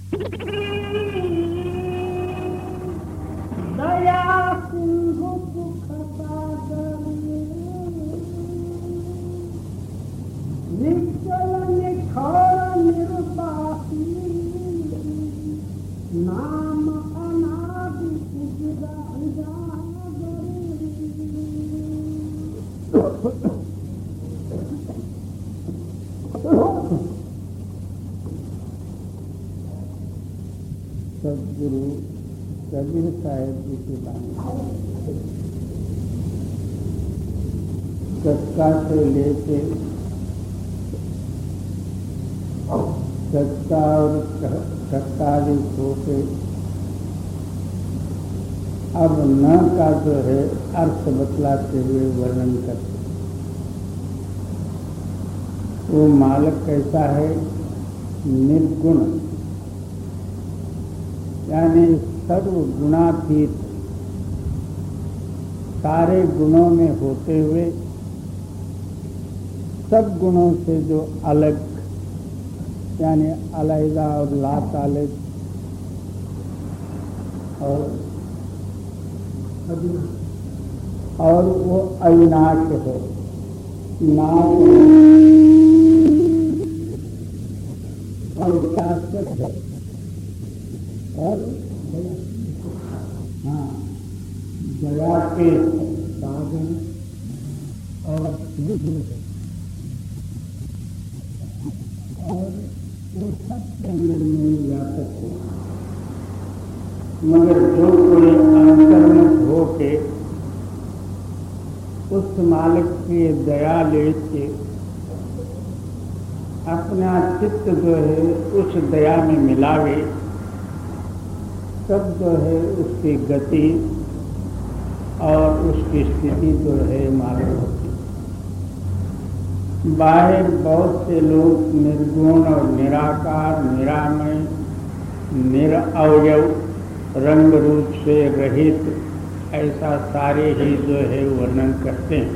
दया सिंधु सुख सागर निश्चल निखर निर्वासी नाम अनादि सदगुरु कबीर साहेब जी की बात कक्का से लेके कक्का और कक्कारी होके अब न का जो है अर्थ बतलाते हुए वर्णन करते। वो मालक कैसा है? निर्गुण, यानी सर्व गुणातीत, सारे गुणों में होते हुए सब गुणों से जो अलग, यानी अलहदा और लातालिक और वो अविनाश है। नाश और शाश्वत है और हाँ दया के साधन और वो सब के अंदर में व्यापक है। मगर जो कोई अंतर्मुख होके उस मालिक की दया लेके अपना चित्त जो है उस दया में मिलावे, तब जो है उसकी गति और उसकी स्थिति जो है मालूम होती। बाहर बहुत से लोग निर्गुण और निराकार, निरामय, निरअवयव, रंग रूप से रहित, ऐसा सारे ही जो है वर्णन करते हैं।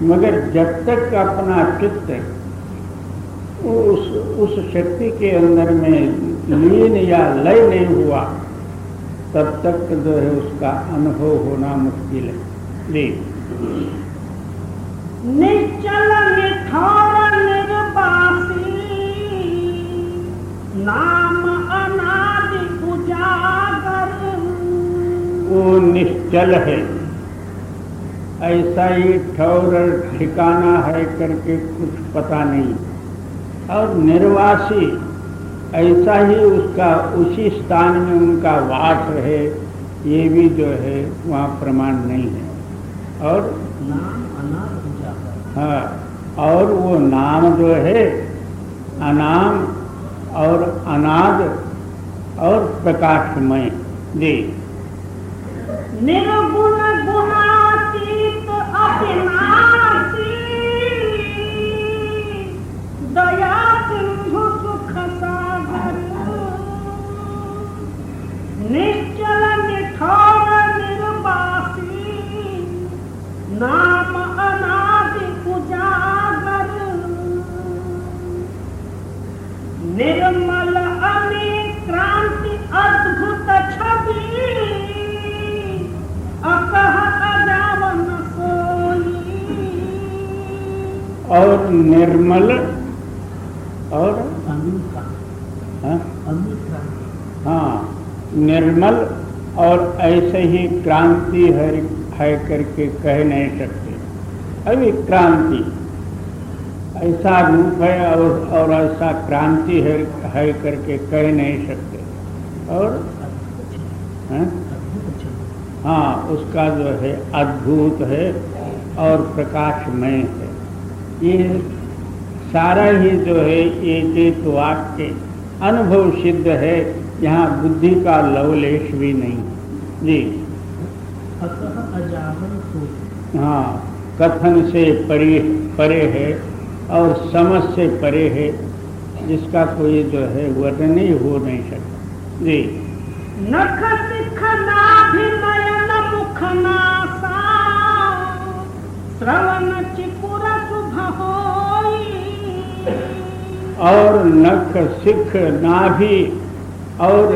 मगर जब तक अपना चित्त उस शक्ति के अंदर में लीन या लय नहीं हुआ, तब तक जो है उसका अनुभव होना मुश्किल है। निश्चल निठार निर्वासी नाम अनादि उजागर। वो निश्चल है, ऐसा ही ठौर ठिकाना है करके कुछ पता नहीं, और निर्वासी ऐसा ही उसका उसी स्थान में उनका वास है, ये भी जो है वहाँ प्रमाण नहीं है। और नाम अनाद उजागर। हाँ, और वो नाम जो है अनाम और अनाद और प्रकाशमय। जी, निर्गुण गुणातीत अविनाशी दया सिंधु सुख सागर। निश्चल निठार निर्वासी नाम अनादि उजागर। निर्मल अनेक्रांति अद्भुत छवि अकह अजावन सोई। और निर्मल और हाँ, निर्मल और ऐसे ही क्रांति है करके कह नहीं सकते। अभी क्रांति ऐसा रूप है और ऐसा क्रांति है करके कह नहीं सकते। और हाँ, उसका जो है अद्भुत है और प्रकाशमय है। ये सारा ही जो है एक वाक्य अनुभव सिद्ध है, यहाँ बुद्धि का लवलेश भी नहीं। जी, हाँ, कथन से परे है और समझ से परे है, जिसका कोई जो है वर्णन ही हो नहीं सकता। जी, नख सिख नाभि नयन मुख नासा श्रवण चिपुर शुभ होई। और नख, सिख, नाभि और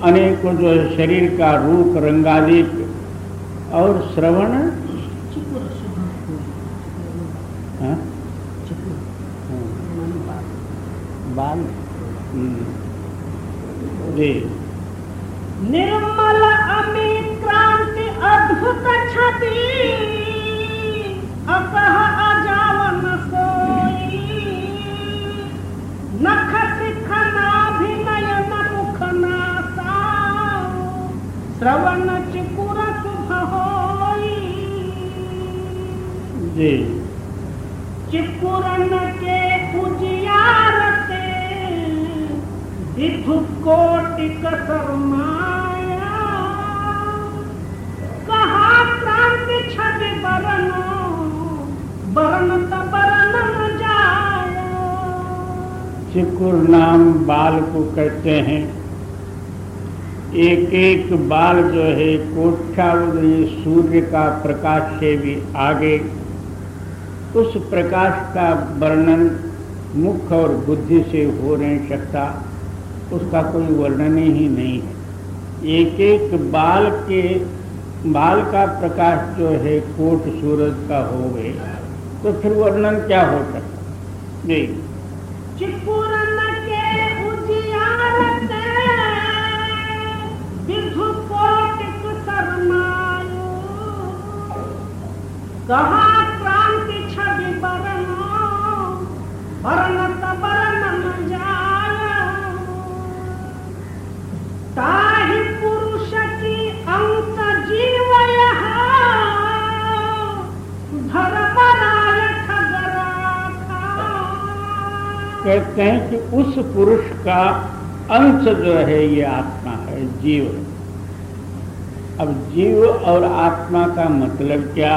अनेकों जो है शरीर का रूप रंगादि और श्रवण, हाँ? बाल जी। निर्मल अमित क्रांति अद्भुत छवि अकह अजावन सोई नख सिख नाभि नयन मुख नासा श्रवण चिकुर शुभ होई जी। चिकुरन के उजियार से विधु कोटिक सरमाया कहा क्रांति छवि बरनो बरन तबरन न जाया। चिकुर नाम बाल को कहते हैं। एक एक बाल जो है कोट्यावधि सूर्य का प्रकाश से भी आगे, उस प्रकाश का वर्णन मुख और बुद्धि से हो नहीं सकता, उसका कोई वर्णन ही नहीं है। एक एक बाल का प्रकाश जो है कोट सूरज का हो गए तो फिर वर्णन क्या हो सकता। जी। चिकुरन के उजियार से विधु कोटिक सरमायो कहा क्रांति छवि बरनो बरन तबरन न जाया। ताहि पुरुष की अंश जीव यहाँ धर्मराय ठगराखा। कहते हैं कि उस पुरुष का अंश जो है ये आत्मा है, जीव है। अब जीव और आत्मा का मतलब क्या?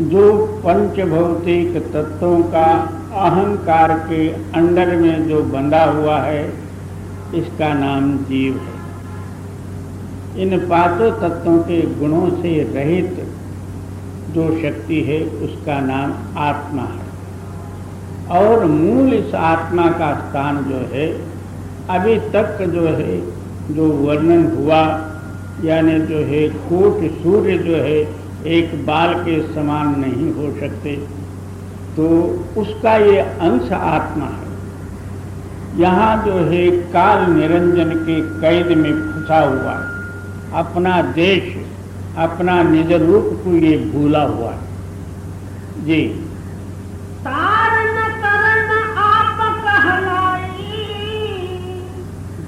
जो पंचभौतिक तत्वों का अहंकार के अंडर में जो बंधा हुआ है, इसका नाम जीव है। इन पांचों तत्वों के गुणों से रहित जो शक्ति है उसका नाम आत्मा है। और मूल इस आत्मा का स्थान जो है अभी तक जो है जो वर्णन हुआ, यानी जो है कोट सूर्य जो है एक बाल के समान नहीं हो सकते, तो उसका ये अंश आत्मा है। यहाँ जो है काल निरंजन के कैद में फंसा हुआ है, अपना देश अपना निज रूप को ये भूला हुआ है। जी। तारन करन आप कहलाई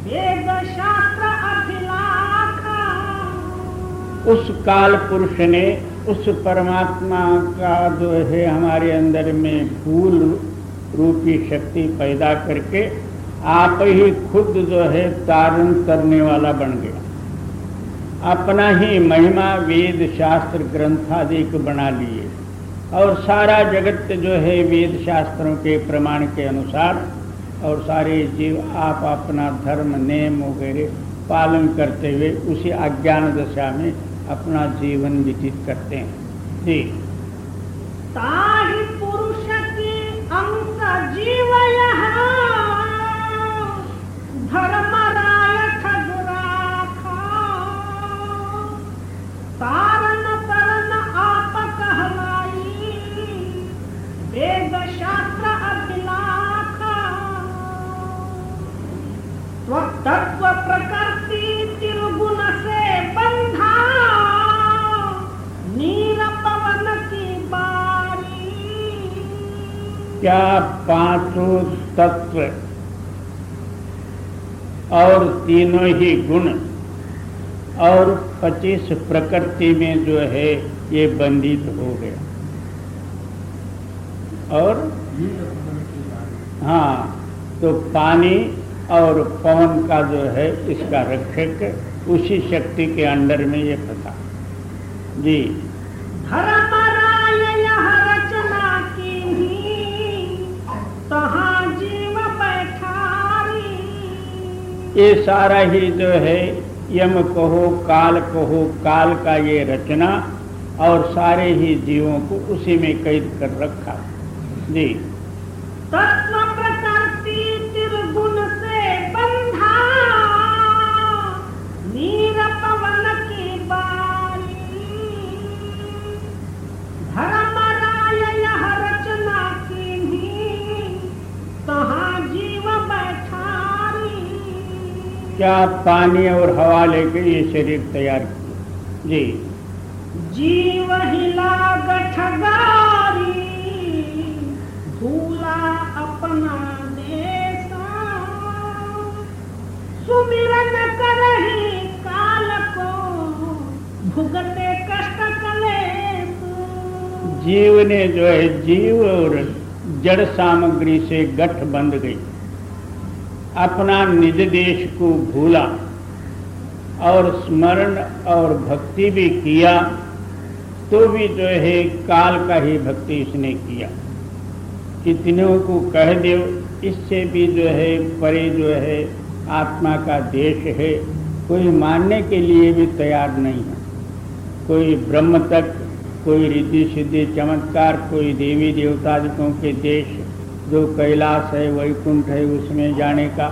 वेद शास्त्र अभिलाखा। उस काल पुरुष ने उस परमात्मा का जो है हमारे अंदर में भूल रूपी शक्ति पैदा करके आप ही खुद जो है तारण करने वाला बन गया। अपना ही महिमा वेद शास्त्र ग्रंथादि को बना लिए और सारा जगत जो है वेद शास्त्रों के प्रमाण के अनुसार और सारे जीव आप अपना धर्म नियम वगैरह पालन करते हुए उसी अज्ञान दशा में अपना जीवन व्यतीत करते हैं। जी। ताहि पुरुष की अंश जीव यहाँ धर्मराय ठगराखा। तारन तरन आप कहलाई वेद शास्त्र अभिलाखा। तत्व प्रकृति त्रिगुण से बंधा नीर पवन की बारी। क्या पांचों तत्व और तीनों ही गुण और 25 प्रकृति में जो है ये बंधित हो गया। और हाँ, तो पानी और पवन का जो है इसका रक्षक उसी शक्ति के अंडर में ये फंसा। जी। धर्मराय यह रचना की तहाँ जीव बैठारी। ये सारा ही जो है यम कहो काल का ये रचना और सारे ही जीवों को उसी में कैद कर रखा। जी। क्या पानी और हवा लेके ये शरीर तैयार किया। जी। जीव हिला गठगारी भूला अपना देसा, सुमिरन करही काल को भुगते कष्ट कलेस। जीव ने जो है जीव और जड़ सामग्री से गठ बंध गई, अपना निज देश को भूला और स्मरण और भक्ति भी किया, तो भी जो है काल का ही भक्ति इसने किया। कितनों को कह दो, इससे भी जो है परे जो है आत्मा का देश है, कोई मानने के लिए भी तैयार नहीं है। कोई ब्रह्म तक, कोई रिद्धि सिद्धि चमत्कार, कोई देवी देवतादिकों के देश जो कैलाश है, वैकुंठ है, उसमें जाने का,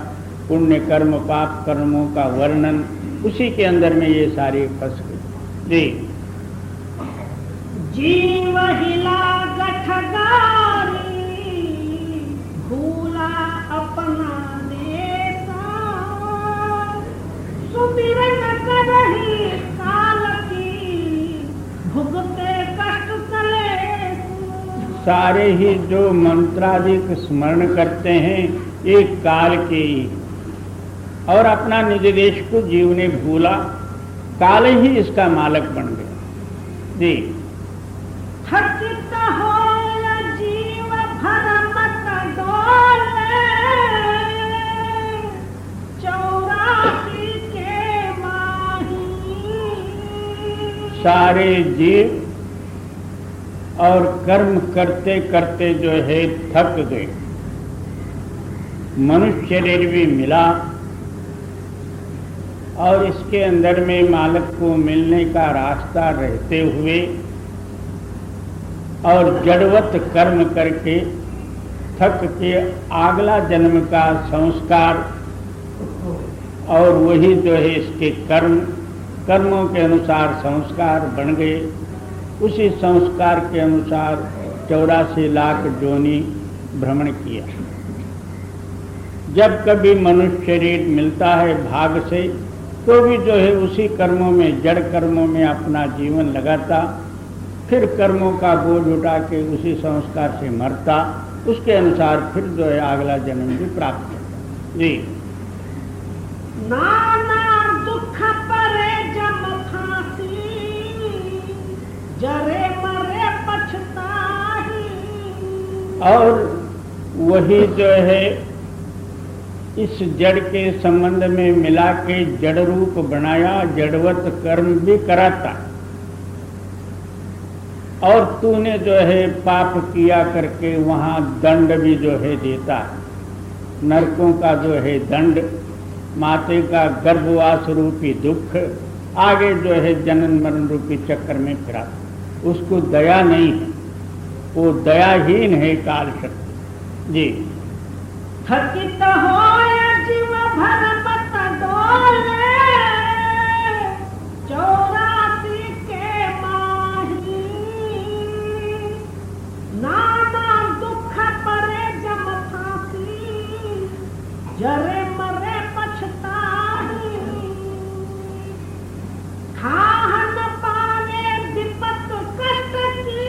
पुण्य कर्म पाप कर्मों का वर्णन, उसी के अंदर में ये सारी फंस गई। जी। जीव हिला गठगारी भूला अपना देसा, सुमिरन करही काल की भुगते कष्ट कलेस। सारे ही जो मंत्रादिक स्मरण करते हैं एक काल के ही, और अपना निज देश को जीव ने भूला, काल ही इसका मालक बन गया। जी। थकित होय जीव भरमत डोले, 84 के माही। सारे जीव और कर्म करते करते जो है थक गए। मनुष्य शरीर भी मिला और इसके अंदर में मालक को मिलने का रास्ता रहते हुए और जड़वत कर्म करके थक के अगला जन्म का संस्कार, और वही जो है इसके कर्मों के अनुसार संस्कार बन गए। उसी संस्कार के अनुसार 84 लाख योनि भ्रमण किया। जब कभी मनुष्य शरीर मिलता है भाग से, तो भी जो है उसी कर्मों में, जड़ कर्मों में अपना जीवन लगाता, फिर कर्मों का बोझ उठा के उसी संस्कार से मरता, उसके अनुसार फिर जो है अगला जन्म भी प्राप्त करता। जी। नाना दुख परे जम फांसी, जरे मरे पछताही। और वही जो है इस जड़ के संबंध में मिला के जड़ रूप बनाया, जड़वत कर्म भी कराता, और तूने जो है पाप किया करके वहाँ दंड भी जो है देता। नरकों का जो है दंड, माते का गर्भवास रूपी दुख, आगे जो है जनन मरण रूपी चक्कर में फिरा। उसको दया नहीं है, वो दयाहीन है काल शक्ति। जी। थकित होय जीव भरमत डोले, 84 के माही। नाना दुख परे जम फांसी, जरे मरे पछताही। खाह न पावे विपत कष्ट की,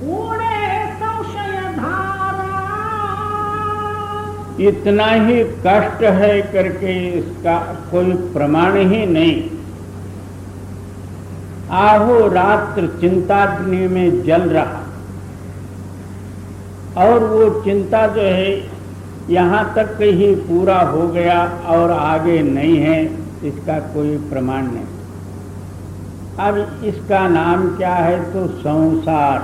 बूढ़े संशय धारा। इतना ही कष्ट है करके इसका कोई प्रमाण ही नहीं। आहो रात्र चिंताग्नि में जल रहा, और वो चिंता जो है यहाँ तक ही पूरा हो गया और आगे नहीं है, इसका कोई प्रमाण नहीं। अब इसका नाम क्या है तो संसार।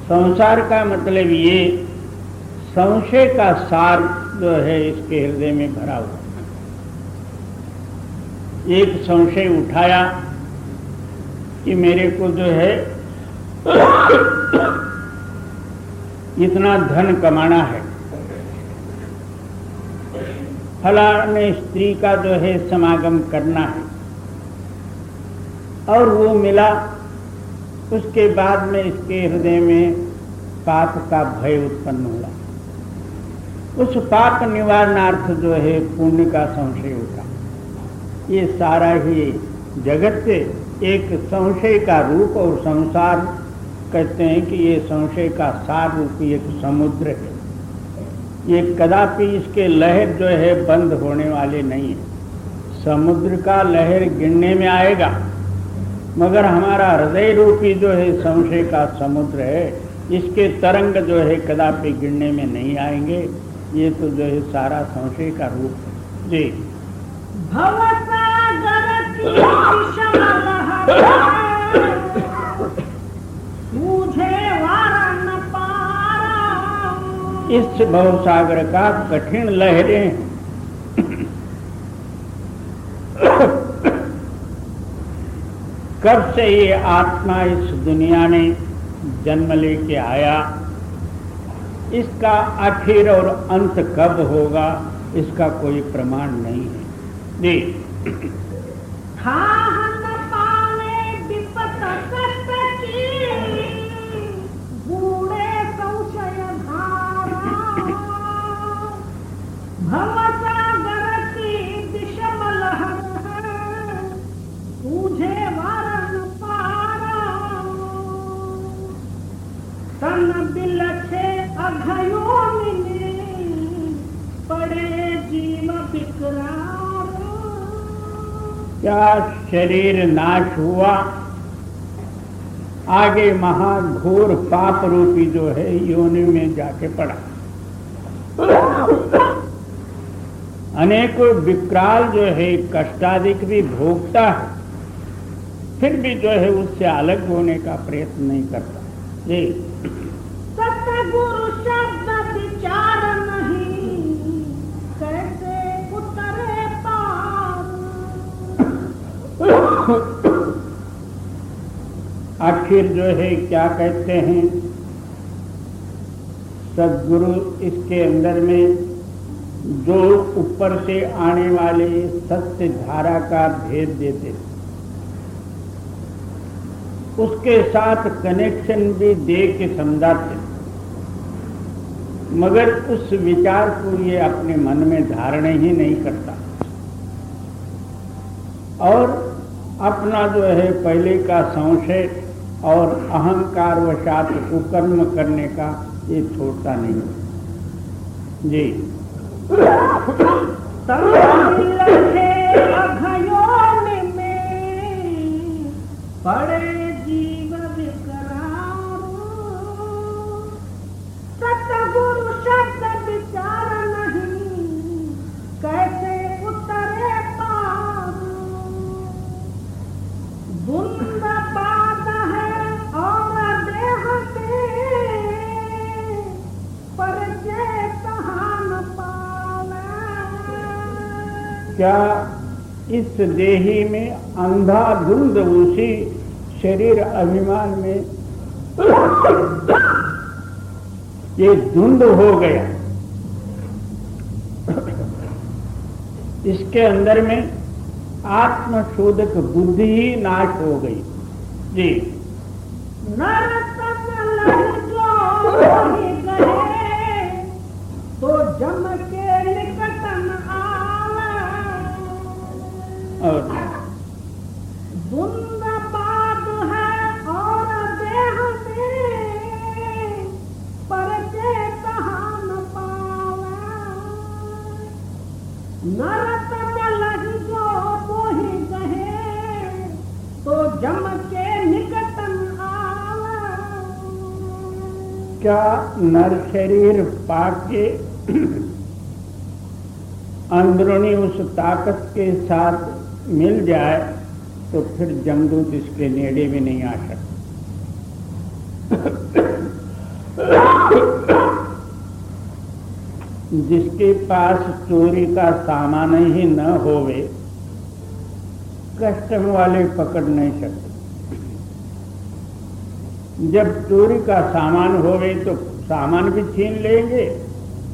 संसार का मतलब ये संशय का सार जो है इसके हृदय में भरा हुआ। एक संशय उठाया कि मेरे को जो है इतना धन कमाना है, फलाने स्त्री का जो है समागम करना है, और वो मिला। उसके बाद में इसके हृदय में पाप का भय उत्पन्न हुआ। उस पाप निवारणार्थ जो है पुण्य का संशय होता। ये सारा ही जगत से एक संशय का रूप, और संसार कहते हैं कि ये संशय का सार रूपी एक समुद्र है। ये कदापि इसके लहर जो है बंद होने वाले नहीं है। समुद्र का लहर गिरने में आएगा, मगर हमारा हृदय रूपी जो है संशय का समुद्र है, इसके तरंग जो है कदापि गिरने में नहीं आएंगे। ये तो जो है सारा संशय का रूप है। जी भवसागर की विषमलहर, मुझे वार न पारा। इस भवसागर का कठिन लहरें कब से ये आत्मा इस दुनिया में जन्म लेके आया, इसका आखिर और अंत कब होगा, इसका कोई प्रमाण नहीं है। जी हाँ न पावे विपत कष्ट की, बूढ़े संशय धारा। भवसागर की विषम लहर, मुझे वार न पारा। तन बिलखे अघयो मिले, पड़े जीव विकराल। क्या शरीर नाश हुआ, आगे महाघोर पाप रूपी जो है योनि में जाके पड़ा। अनेकों विकराल जो है कष्टादिक भी भोगता है, फिर भी जो है उससे अलग होने का प्रयत्न नहीं करता। जी सतगुरु शब्द विचार नहीं, कैसे उतरे पार। आखिर जो है क्या कहते हैं, सद्गुरु इसके अंदर में जो ऊपर से आने वाले सत्य धारा का भेद देते, उसके साथ कनेक्शन भी दे के समझाते, मगर उस विचार को ये अपने मन में धारण ही नहीं करता, और अपना जो है पहले का संशय और अहंकार वशात कुकर्म करने का ये छोड़ता नहीं। जी पड़े जीव विकराल। सतगुरु शब्द विचार नहीं, कैसे उतरे पार। धुंध पात है और देह से, परिचय कहाँ न पावे। क्या इस देही में अंधाधुंध उसी शरीर अभिमान में ये धुंध हो गया, इसके अंदर में आत्मशोधक बुद्धि ही नाश हो गई। जी नरतन लग जो ही गए, तो जम के निकटन आवे। और धुंध पात है और देह में, परिचय कहाँ न पावे। नरतन लग जो ही गए, तो जम के निकटन आवे। क्या नर शरीर पाके अंदरूनी उस ताकत के साथ मिल जाए तो फिर जमदूत इसके नेड़े भी नहीं आ सकते। जिसके पास चोरी का सामान ही न होवे, कस्टम वाले पकड़ नहीं सकते। जब चोरी का सामान होवे तो सामान भी छीन लेंगे,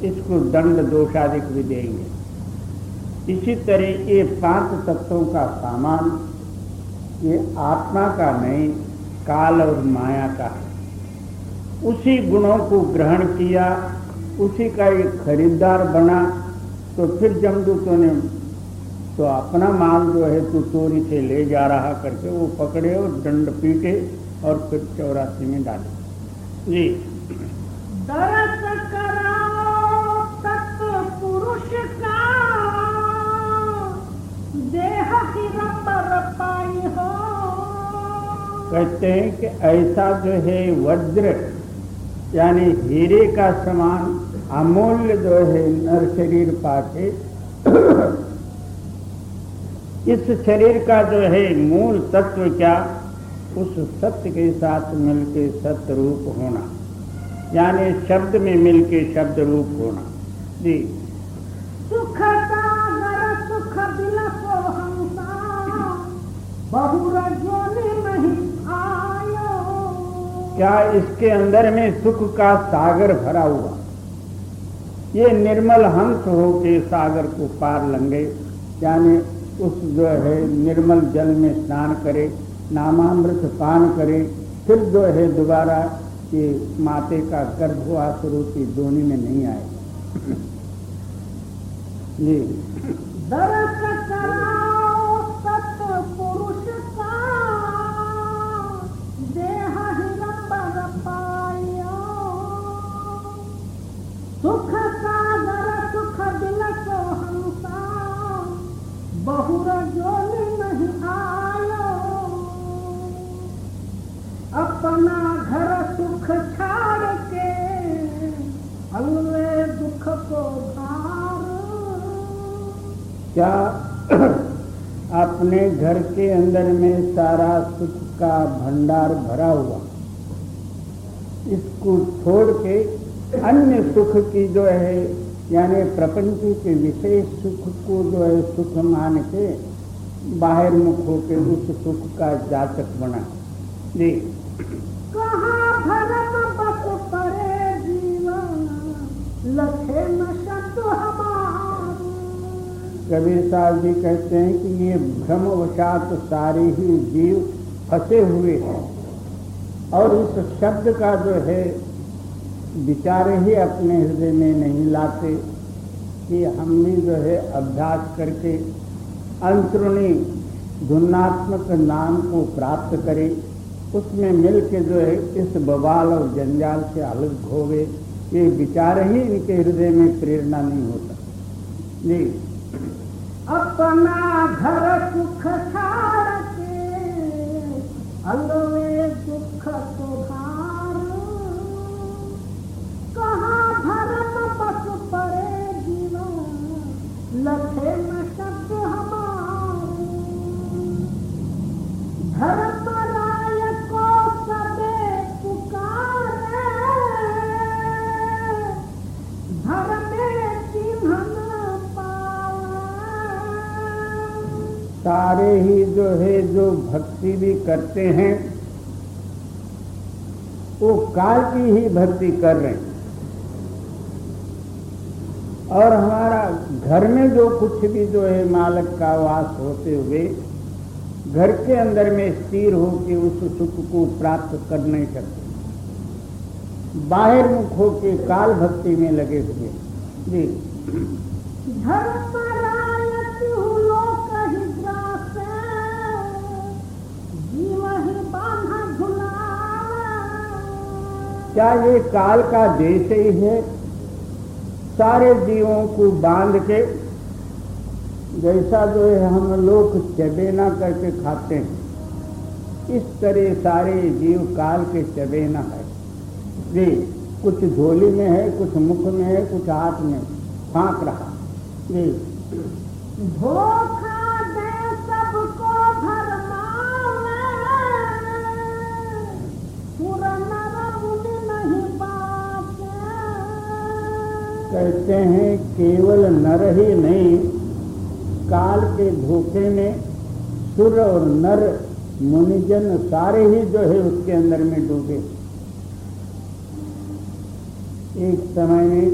इसको दंड दोषाधिक भी देंगे। इसी तरह ये 5 तत्वों का सामान ये आत्मा का नहीं, काल और माया का है। उसी गुणों को ग्रहण किया उसी का एक खरीदार बना। तो फिर जमदूतों ने तो अपना माल जो है तू चोरी से ले जा रहा करके वो पकड़े और दंड पीटे और फिर 84 में डाले। जी दरस कराओ तत्व पुरुष का, देह की रबर पाई हो। कहते हैं कि ऐसा जो है वज्र यानी हीरे का समान अमूल्य जो है नर शरीर पाके इस शरीर का जो है मूल तत्व क्या, उस सत्य के साथ मिलके सत्य रूप होना, यानी शब्द में मिलके शब्द रूप होना। जी सुख सागर सुख बिलसो हंसा, बहुर जोनि नहीं आयो। क्या इसके अंदर में सुख का सागर भरा हुआ, ये निर्मल हंस हो के सागर को पार लंघे, यानी उस जो है निर्मल जल में स्नान करे, नामामृत पान करे, फिर जो है दोबारा ये माते का गर्भवास रूपी दोनी में नहीं आए। जी दरस कराओ सत्य पुरुष का, देह ही रबर पायो। सुख सागर सुख बिलसो हंसा, बहुर जोनि नहीं आयो। अपना घर सुख छाड़ के, अंगले दुख को भार। क्या अपने घर के अंदर में सारा सुख का भंडार भरा हुआ, इसको छोड़ के अन्य सुख की जो है यानी प्रपंच के विशेष सुख को जो है सुख मान के बाहर मुख होकर उस सुख का जातक बना। जी कहाँ धर्म बस परे जीवन, लखे न शब्द हमारे। कबीर साहब जी कहते हैं कि ये भ्रमवशात सारे ही जीव फंसे हुए हैं और उस शब्द का जो है विचार ही अपने हृदय में नहीं लाते कि हम भी जो है अभ्यास करके अंतरुणी धुनात्मक नाम को प्राप्त करें, उसमें मिल के जो है इस बवाल और जंजाल से अलग हो गए। ये विचार ही इनके हृदय में प्रेरणा नहीं होता। जी अपना घर सुख छाड़ के, अंगवे दुख को भार। कहाँ धर्म बस परे जीवन, लखे न शब्द हमारे। धर्म राय को सबे पुकारे, धर्मे चिन्ह न पावे। सारे ही जो है जो भक्ति भी करते हैं वो काल की ही भक्ति कर रहे हैं, और हमारा घर में जो कुछ भी जो है मालक का वास होते हुए घर के अंदर में स्थिर होकर उस सुख को प्राप्त कर नहीं सकते, बाहर मुख होके काल भक्ति में लगे हुए। जी धर्म राय तिहु लोक ही ग्रासे, जीव ही बांधा झुलावे। क्या ये काल का देश ही है, सारे जीवों को बांध के जैसा जो है हम लोग चबेना करके खाते हैं, इस तरह सारे जीव काल के चबेना है। जी कुछ झोली में है, कुछ मुख में है, कुछ हाथ में फांक रहा। जी धोखा दे सबको भरमावे, सुर नर मुनि नहीं बाचे। कहते हैं केवल नर ही नहीं, काल के धोखे में सुर और नर मुनिजन सारे ही जो है उसके अंदर में डूबे। एक समय में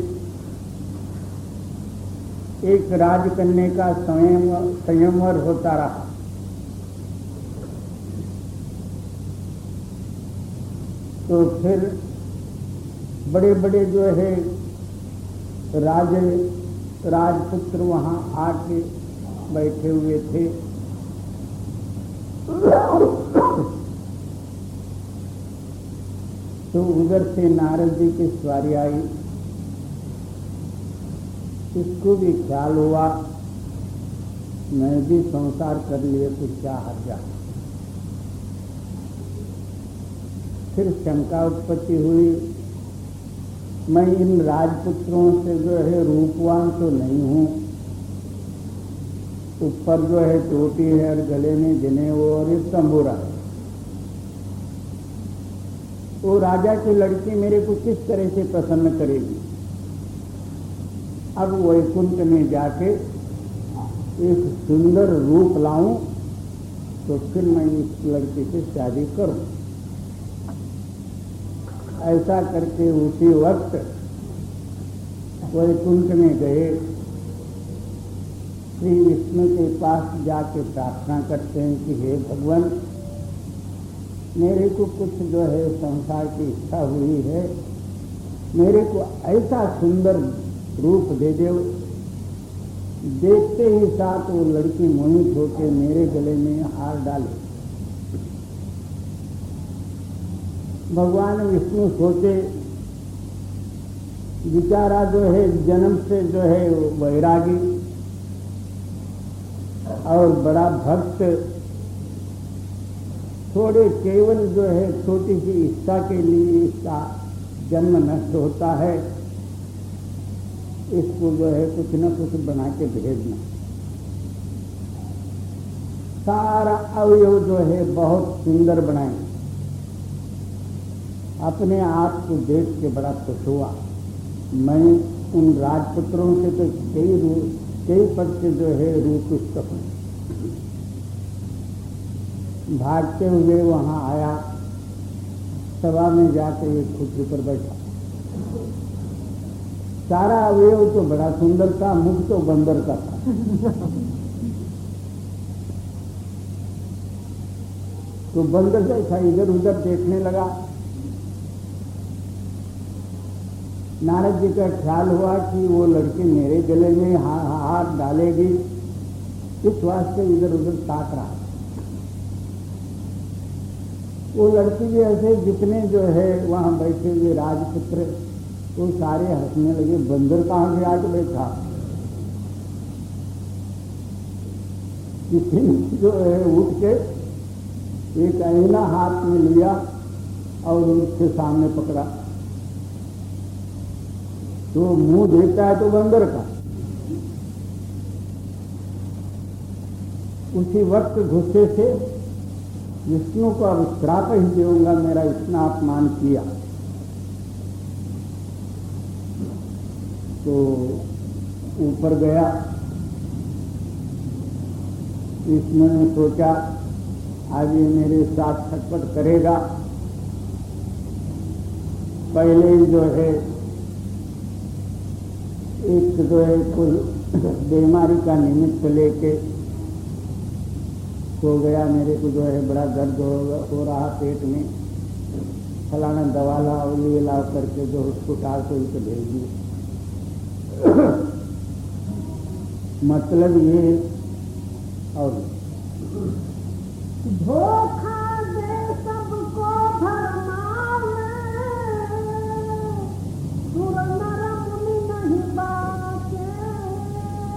एक राजकन्या का संयमवर होता रहा। तो फिर बड़े बड़े जो है राजपुत्र वहां आके बैठे हुए थे। तो उधर से नारद जी की सवारी आई। इसको भी ख्याल हुआ मैं भी संसार कर लिए तो क्या हर्जा। फिर शंका उत्पत्ति हुई, मैं इन राजपुत्रों से जो है रूपवान तो नहीं हूं, ऊपर जो है टोटी है और गले में जनेऊ और एक तंबूरा है। वो राजा की लड़की मेरे को किस तरह से प्रसन्न करेगी। अब वैकुंठ में जाके एक सुंदर रूप लाऊं तो फिर मैं इस लड़की से शादी करूं। ऐसा करके उसी वक्त वैकुंठ में गए, श्री विष्णु के पास जाके प्रार्थना करते हैं कि हे भगवान, मेरे को कुछ जो है संसार की इच्छा हुई है, मेरे को ऐसा सुंदर रूप दे दो। देखते ही साथ वो लड़की मोहित होकर मेरे गले में हार डाले। भगवान विष्णु सोचे बेचारा जो है जन्म से जो है वैरागी और बड़ा भक्त, थोड़े केवल जो है छोटी सी इच्छा के लिए इसका जन्म नष्ट होता है, इसको जो है कुछ न कुछ बना के भेजना। सारा अवयव जो है बहुत सुंदर बनाए। अपने आप को देख के बड़ा खुश हुआ। मैं उन राजपुत्रों से तो कई पद से जो है रूप हूं। भागते हुए वहां आया, सभा में जाके एक कुर्सी पर बैठा। सारा अवयव तो बड़ा सुंदर था, मुख तो बंदर का था। तो बंदर जैसा इधर उधर देखने लगा। नारद जी का ख्याल हुआ कि वो लड़की मेरे गले में हाथ डालेगी, इस वास्ते इधर उधर ताक रहा। वो लड़की भी ऐसे जितने जो है वहां बैठे हुए राजपुत्र वो सारे हंसने लगे। बंदर कहां से आके बैठा। किसी जो है उठ के एक आईना हाथ में लिया और उसके सामने पकड़ा। तो मुंह देखता है तो बंदर का। उसी वक्त गुस्से से विष्णु को अब श्राप ही दूंगा, मेरा इतना अपमान किया। तो ऊपर गया। विष्णु ने सोचा आज ये मेरे साथ छटपट करेगा। पहले ही जो है एक जो है कोई बीमारी का निमित्त लेके सो गया। मेरे को जो है बड़ा दर्द हो रहा पेट में, फलाना दवा लाओ, लिए लाओ करके जो अस्पताल को इसे भेज दिए। मतलब ये और धोखा दे सबको भरमावे, सुर नर मुनि नहीं बाचे।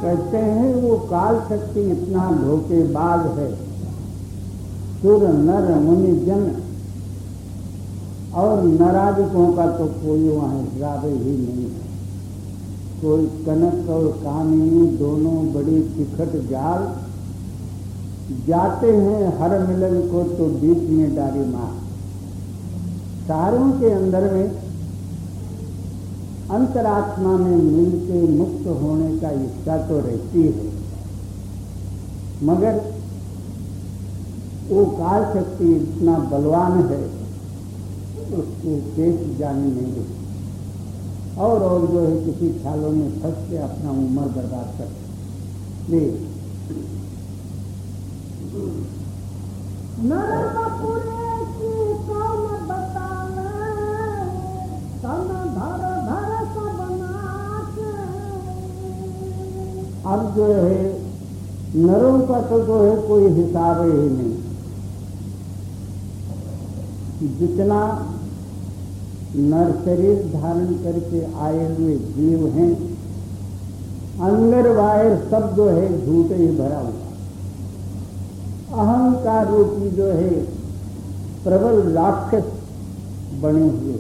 कहते हैं वो काल शक्ति इतना धोखेबाज है, सुर नर मुनि जन और नराधिकों का तो कोई वहां हिसाब ही नहीं है। कोई कनक और कामिनी दोनों बड़ी तिखट जाल, जाते हैं हर मिलन को तो बीच में डारी मार। सारों के अंदर में अंतरात्मा में मिलके मुक्त होने का इच्छा तो रहती है, मगर वो काल शक्ति इतना बलवान है उसको पेश जाने नहीं देती। और जो है किसी ख्यालों में फंस के अपना उम्र बर्बाद करते। नरकपुरे की कौन बतावे, तन धर धर सब नाचे। अब जो है नरों का तो जो है कोई हिसाब ही नहीं। जितना नर शरीर धारण करके आए हुए जीव हैं, अंदर बाहर सब जो है झूठ ही भरा हुआ। अहंकार रूपी जो है प्रबल राक्षस बने हुए,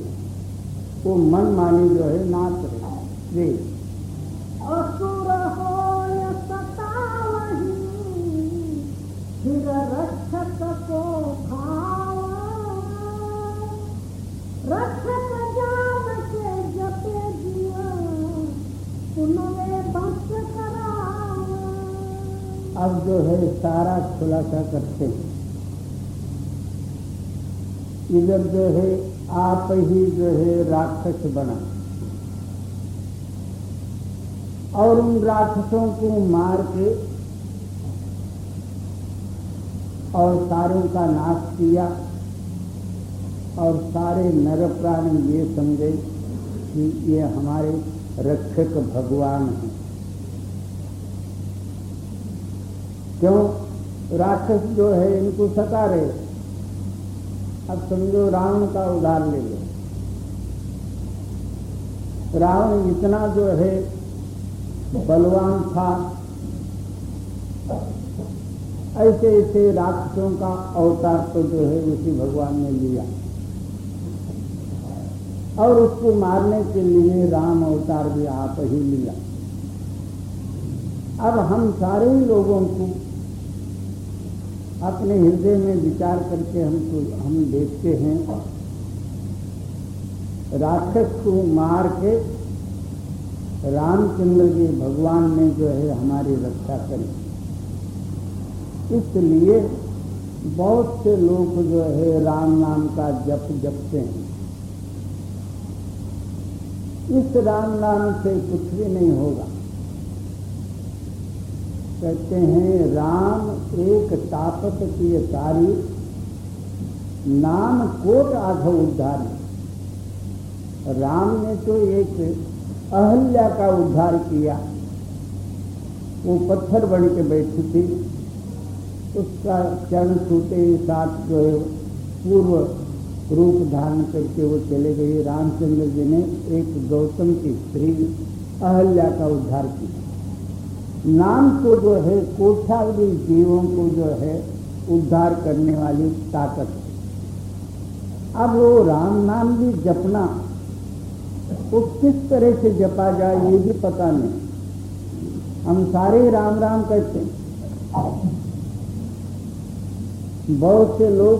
वो मन मानी जो है नाच रहे। असुर होय सतावहि, फिर रक्षक को खावा। रक्षक जान के जपे जिया, पुनवे भक्त करावा। अब जो है सारा खुलासा करते हैं। इधर जो है आप ही जो है राक्षस बना और उन राक्षसों को मार के और सारों का नाश किया और सारे नर प्राणी ये समझे कि ये हमारे रक्षक भगवान हैं। क्यों? राक्षस जो है इनको सता रहे। अब समझो रावण का उदाहरण ले लो। रावण इतना जो है बलवान था, ऐसे ऐसे राक्षसों का अवतार तो जो है उसी भगवान ने लिया और उसको मारने के लिए राम अवतार भी आप ही लिया। अब हम सारे लोगों को अपने हृदय में विचार करके हम देखते हैं, राक्षस को मार के रामचंद्र जी भगवान ने जो है हमारी रक्षा करी। इसलिए बहुत से लोग जो है राम नाम का जप जपते हैं। इस राम नाम से कुछ भी नहीं होगा। कहते हैं राम एक तापत की सारी, नाम कोट आधो उद्धार। राम ने तो एक अहल्या का उद्धार किया। वो पत्थर बन के बैठी थी, उसका चरण छूटे साथ जो है पूर्व रूप धारण करके वो चले गए। रामचंद्र जी ने एक गौतम की स्त्री अहल्या का उद्धार किया। नाम को जो है कोठावली जीवों को जो है उद्धार करने वाली ताकत है। अब वो राम नाम भी जपना, वो किस तरह से जपा जाए ये भी पता नहीं। हम सारे राम राम कहते हैं। बहुत से लोग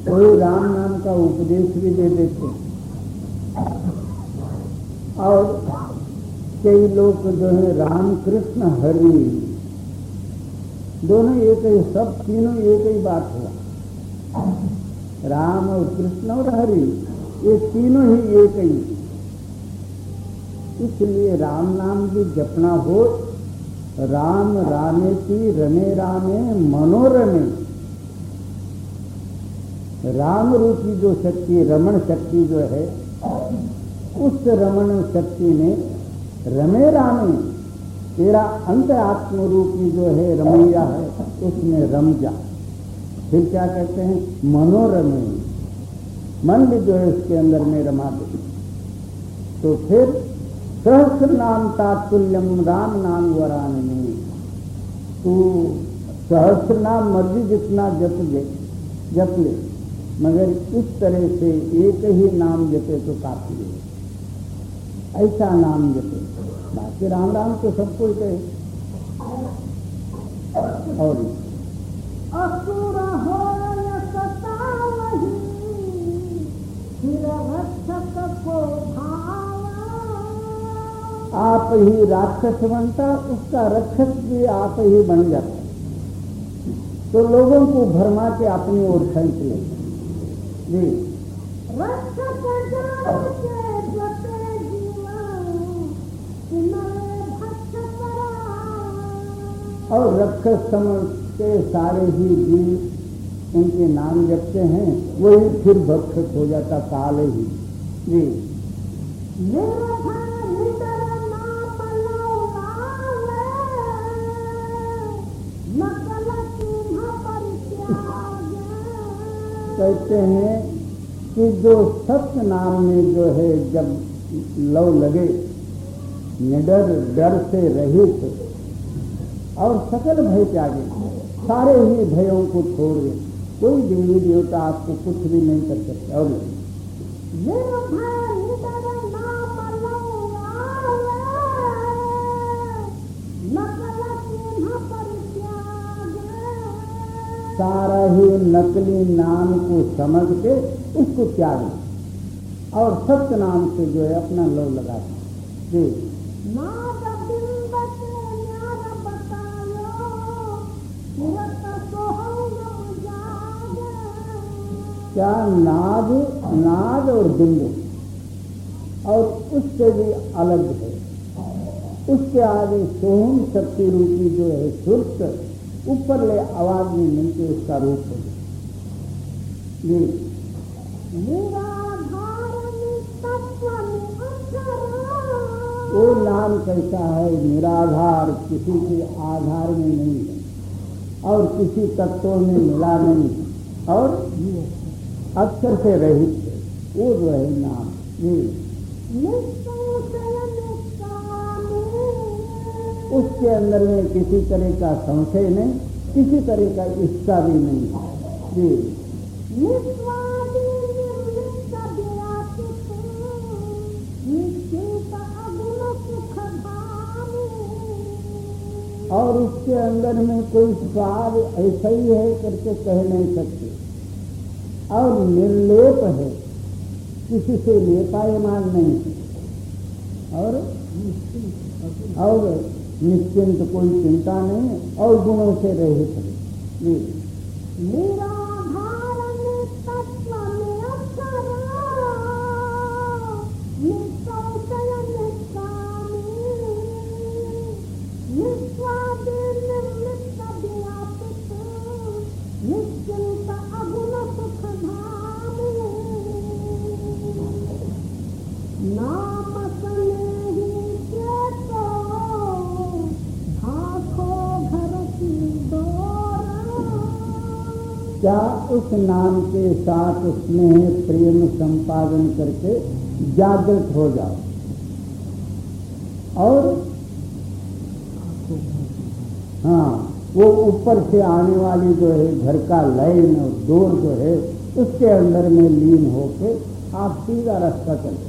कोई राम नाम का उपदेश भी दे देते हैं और कई लोग जो है राम कृष्ण हरि दोनों एक ही, सब तीनों एक ही बात हुआ। राम और कृष्ण और हरि ये तीनों ही एक ही। इसलिए राम नाम भी जपना हो। राम रामेति रमे रामे मनोरमे। राम रूपी जो शक्ति रमण शक्ति जो है, उस रमण शक्ति ने रमे रामे तेरा अंत आत्म रूपी जो है रमैया है उसमें रम जा। फिर क्या कहते हैं? मनोरमे, मन भी जो है उसके अंदर में रमा दे। तो फिर सहस्र नाम तात्तुल्यम राम नाम वरानने। तू सहस्र नाम मर्जी जितना जप ले, मगर इस तरह से एक ही नाम जपे तो काफी है। ऐसा नाम जपे। बाकी राम राम तो सब कोई कहे। और असुर होय सतावहि, फिर रक्षक को भावा। आप ही राक्षस बनता, उसका रक्षक भी आप ही बन जाता। तो लोगों को भरमा के अपनी ओर खींच ले जी। रक्षक जान के जपे जिया, पुनवे भक्त करावा। और रक्षक समझ के सारे ही जीव उनके नाम जपते हैं, वही फिर भक्त हो जाता काल ही जी। निर्भय निडर नाम लौलावे, कहते हैं कि जो सत्य नाम में जो है जब लव लगे, निडर डर से रहित और सकल भय त्यागे, सारे ही भयों को छोड़ दे, कोई देवी देवता आपको कुछ भी नहीं कर सकते। और सारा ही नकली नाम को समझ के उसको त्यागे और सत्य नाम से जो है अपना लव लगा दे। क्या नाद और बिंदु और उससे भी अलग है, उसके आगे सोहम शक्ति रूपी जो है सुर्त ऊपर ले आवाज में मिलके उसका रूप हो गया। वो नाम कैसा है, निराधार, किसी के आधार में नहीं है और किसी तत्वों में मिला नहीं और अक्षर से रहित है, वो जो है नाम। उसके अंदर में किसी तरह का संशय नहीं, किसी तरह का इच्छा भी नहीं है। और उसके अंदर में कोई स्वाद ऐसा ही है करके कह नहीं सकते और निर्लेप है, किसी से लेपायमान नहीं है और निश्चिंत, कोई चिंता नहीं और गुणों से रहित है। क्या उस नाम के साथ स्नेह प्रेम संपादन करके जागृत हो जाओ और हाँ, वो ऊपर से आने वाली जो है घर का लाइन और डोर जो है उसके अंदर में लीन होके आप सीधा रास्ता चलते।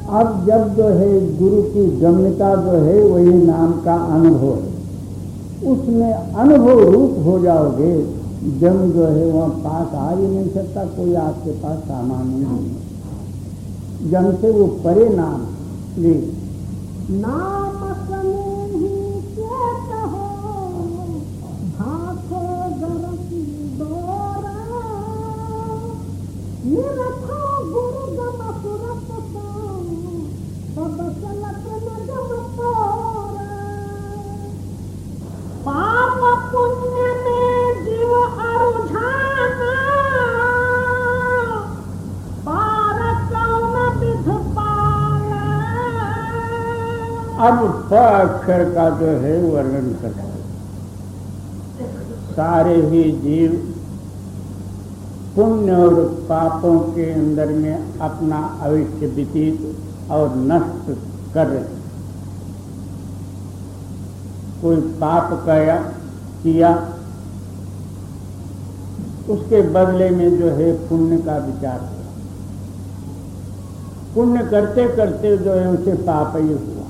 अब जब जो है गुरु की गम्यता जो है वही नाम का अनुभव है, उसमें अनुभव रूप हो जाओगे, जम जो है वहाँ पास आ ही नहीं सकता, कोई आपके पास सामान नहीं है। जम से वो परे नाम ले नाम अब अक्षर का जो है वर्णन करते, सारे ही जीव पुण्य और पापों के अंदर में अपना अवश्य व्यतीत और नष्ट कर रहे। कोई पाप किया उसके बदले में जो है पुण्य का विचार किया, पुण्य करते करते जो है उसे पाप ही हुआ।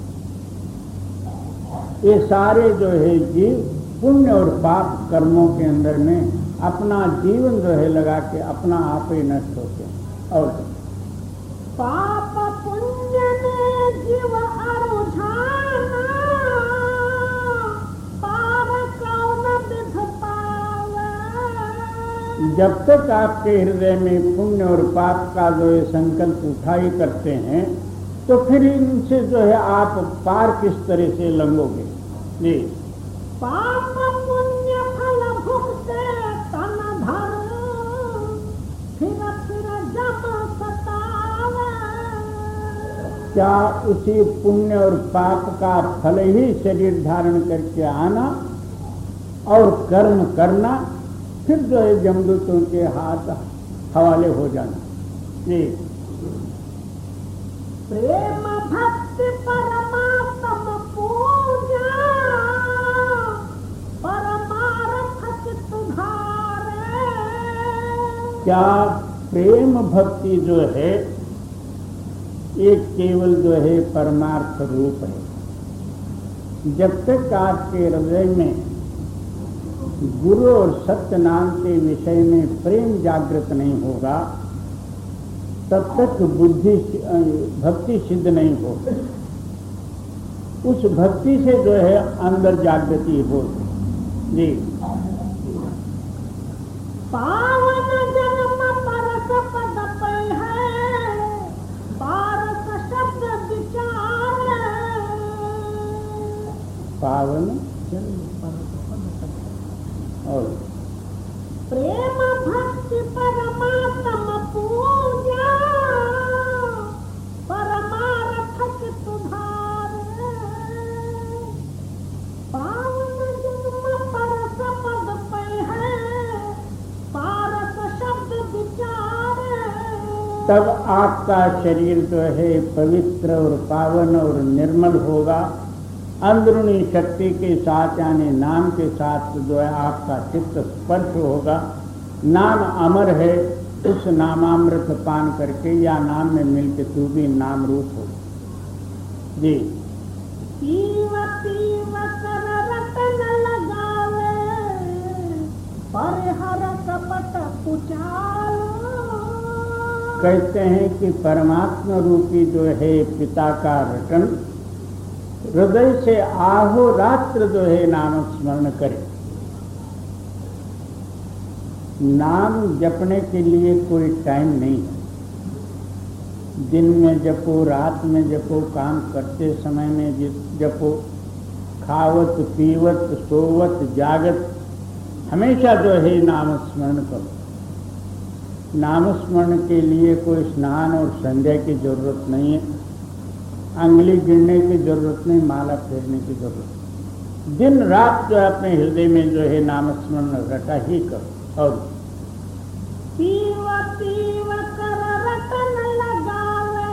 ये सारे जो है जीव पुण्य और पाप कर्मों के अंदर में अपना जीवन जो है लगा के अपना आप ही नष्ट होते हैं। और पाप पुण्य में जीव अरुझाना, पार कौन विध पावे। जब तक आपके हृदय में पुण्य और पाप का जो है संकल्प उठाई करते हैं तो फिर इनसे जो है आप पार किस तरह से लंघोगे। जी, पाप पुण्य फल भुगते तन धर, फिर जम सतावे। क्या उसी पुण्य और पाप का फल ही शरीर धारण करके आना और कर्म करना, फिर जो है जमदूतों के हाथ हवाले हो जाना। जी। प्रेम भक्ति परमात्म पूजा परमार्थ चित्त धारे। क्या प्रेम भक्ति जो है एक केवल जो है परमार्थ रूप है। जब तक आपके हृदय में गुरु और सत्य नाम के विषय में प्रेम जागृत नहीं होगा, तब तक भक्ति सिद्ध नहीं हो। उस भक्ति से जो है अंदर जागृति हो। जी। पावन जन्म परस पद पे है, पारस शब्द विचार। पावन और प्रेम भक्ति परमात्म पूजा परमार्थ चित्त धारे। पावन जन्म परस पद पे है, पारस शब्द विचार। तब आपका शरीर जो है पवित्र और पावन और निर्मल होगा। अंदरूनी शक्ति के साथ यानी नाम के साथ जो है आपका चित्त स्पर्श होगा। नाम अमर है, उस नामामृत पान करके या नाम में मिलके तू भी नाम रूप हो। जी। पीव पीव कर रतन लगावे, परिहर कपट कुचाल। कहते हैं कि परमात्मा रूपी जो है पिता का रटन हृदय से आहो रात्र जो है नाम स्मरण करे। नाम जपने के लिए कोई टाइम नहीं है। दिन में जपो, रात में जपो, काम करते समय में जपो, खावत पीवत सोवत जागत हमेशा जो है नाम स्मरण करो। नाम स्मरण के लिए कोई स्नान और संध्या की जरूरत नहीं है, अंगुली गिनने की जरूरत नहीं, माला फेरने की जरूरत नहीं। दिन रात जो है अपने हृदय में जो है नाम स्मरण रटा ही करो। और पीव पीव कर रतन लगावे,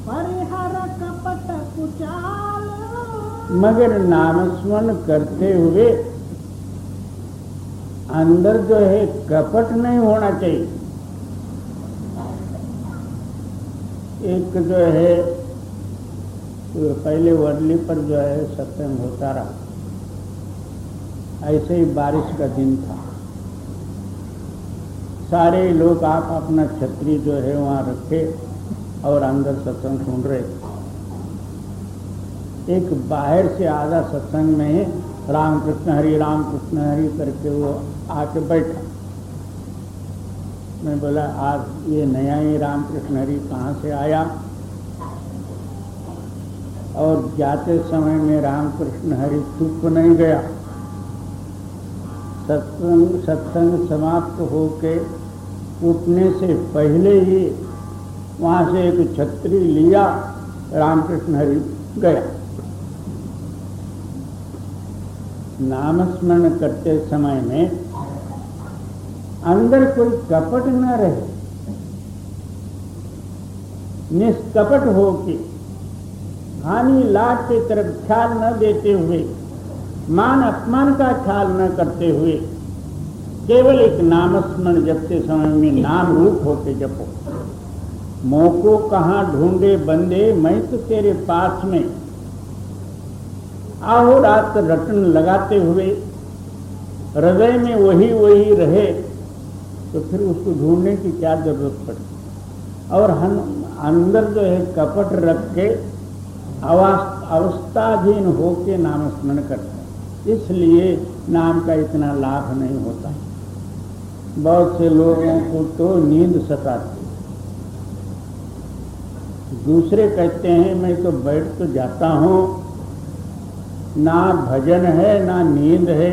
परिहर कपट कुचाल। मगर नाम स्मरण करते हुए अंदर जो है कपट नहीं होना चाहिए। एक जो है पहले वर्ली पर जो है सत्संग होता रहा, ऐसे ही बारिश का दिन था। सारे लोग आप अपना छतरी जो है वहाँ रखे और अंदर सत्संग सुन रहे थे। एक बाहर से आधा सत्संग में रामकृष्ण हरि करके वो आके बैठा। मैं बोला आज ये नया ही रामकृष्ण हरि कहाँ से आया। और जाते समय में रामकृष्ण हरि चुप नहीं गया। सत्संग समाप्त होके उठने से पहले ही वहाँ से एक छतरी लिया, रामकृष्ण हरि गया। नाम स्मरण करते समय में अंदर कोई कपट न रहे, निष्कपट हो के हानि लाभ की तरफ ख्याल न देते हुए, मान अपमान का ख्याल न करते हुए, केवल एक नाम स्मरण जपते समय में नाम रूप होके जपो। मौको कहाँ ढूंढे बंदे, मैं तो तेरे पास में। आहो रात रटन लगाते हुए हृदय में वही वही रहे तो फिर उसको ढूंढने की क्या जरूरत पड़ी। और हम अंदर जो है कपट रख के अवस्थाधीन होके नाम स्मरण करते हैं, इसलिए नाम का इतना लाभ नहीं होता। बहुत से लोगों को तो नींद सताती, दूसरे कहते हैं मैं तो बैठ तो जाता हूँ, ना भजन है ना नींद है,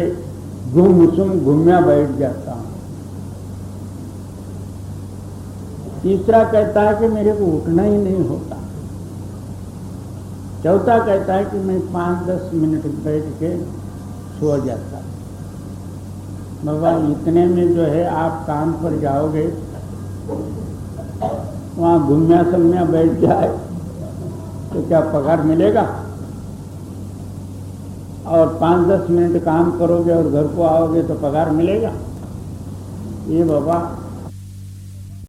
गुमसुम घूमया बैठ जाता हूँ। तीसरा कहता है कि मेरे को उठना ही नहीं होता। चौथा कहता है कि मैं 5-10 मिनट बैठ के सो जाता। बाबा इतने में जो है आप काम पर जाओगे, वहाँ घूमया सम्या बैठ जाए तो क्या पगार मिलेगा? और 5-10 मिनट काम करोगे और घर को आओगे तो पगार मिलेगा? ये बाबा